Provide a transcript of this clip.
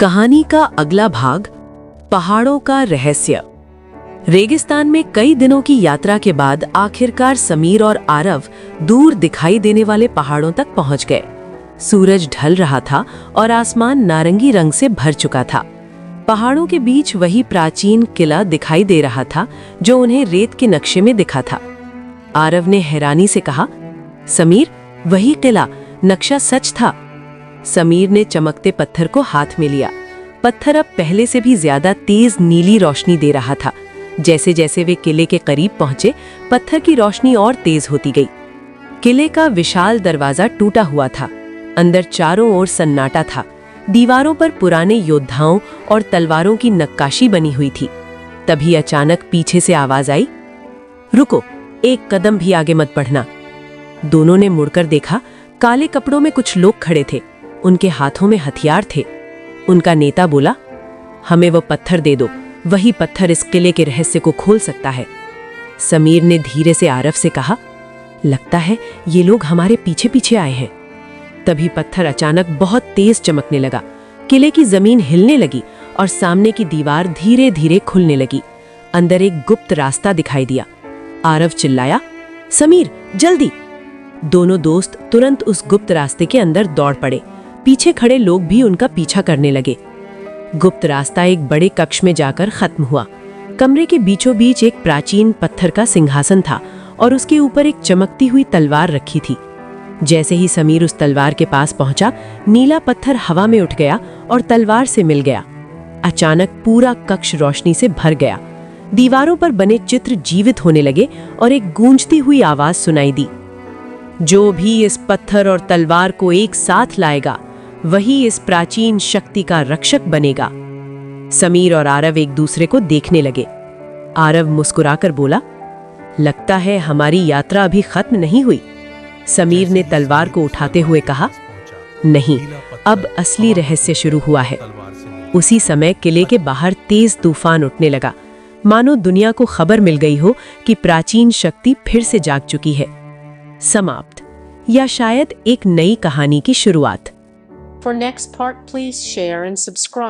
कहानी का अगला भाग, पहाड़ों का रहस्य। रेगिस्तान में कई दिनों की यात्रा के बाद आखिरकार समीर और आरव दूर दिखाई देने वाले पहाड़ों तक पहुंच गए। सूरज ढल रहा था और आसमान नारंगी रंग से भर चुका था। पहाड़ों के बीच वही प्राचीन किला दिखाई दे रहा था जो उन्हें रेत के नक्शे में दिखा था। आरव ने हैरानी से कहा, समीर, वही किला, नक्शा सच था। समीर ने चमकते पत्थर को हाथ में लिया। पत्थर अब पहले से भी ज्यादा तेज नीली रोशनी दे रहा था। जैसे जैसे वे किले के करीब पहुंचे, पत्थर की रोशनी और तेज होती गई। किले का विशाल दरवाजा टूटा हुआ था। अंदर चारों ओर सन्नाटा था। दीवारों पर पुराने योद्धाओं और तलवारों की नक्काशी बनी हुई थी। तभी अचानक पीछे से आवाज आई, रुको, एक कदम भी आगे मत बढ़ना। दोनों ने मुड़कर देखा। काले कपड़ों में कुछ लोग खड़े थे। उनके हाथों में हथियार थे। उनका नेता बोला, हमें वो पत्थर दे दो, वही पत्थर इस किले के रहस्य को खोल सकता है। समीर ने धीरे से आरव से कहा, लगता है ये लोग हमारे पीछे पीछे आए हैं। तभी पत्थर अचानक बहुत तेज चमकने लगा। किले की जमीन हिलने लगी और सामने की दीवार धीरे धीरे खुलने लगी। अंदर एक गुप्त रास्ता दिखाई दिया। आरव चिल्लाया, समीर, जल्दी। दोनों दोस्त तुरंत उस गुप्त रास्ते के अंदर दौड़ पड़े। पीछे खड़े लोग भी उनका पीछा करने लगे। गुप्त रास्ता एक बड़े कक्ष में जाकर खत्म हुआ। कमरे के बीचों बीच एक प्राचीन पत्थर का सिंहासन था और उसके ऊपर एक चमकती हुई तलवार रखी थी। जैसे ही समीर उस तलवार के पास पहुंचा, नीला पत्थर हवा में उठ गया और तलवार से मिल गया। अचानक पूरा कक्ष रोशनी से भर गया। दीवारों पर बने चित्र जीवित होने लगे और एक गूंजती हुई आवाज सुनाई दी, जो भी इस पत्थर और तलवार को एक साथ लाएगा, वही इस प्राचीन शक्ति का रक्षक बनेगा। समीर और आरव एक दूसरे को देखने लगे। आरव मुस्कुराकर बोला, लगता है हमारी यात्रा अभी खत्म नहीं हुई। समीर ने तलवार को उठाते हुए कहा, नहीं, अब असली रहस्य शुरू हुआ है। उसी समय किले के बाहर तेज तूफान उठने लगा, मानो दुनिया को खबर मिल गई हो कि प्राचीन शक्ति फिर से जाग चुकी है। समाप्त, या शायद एक नई कहानी की शुरुआत। For next part, please share and subscribe.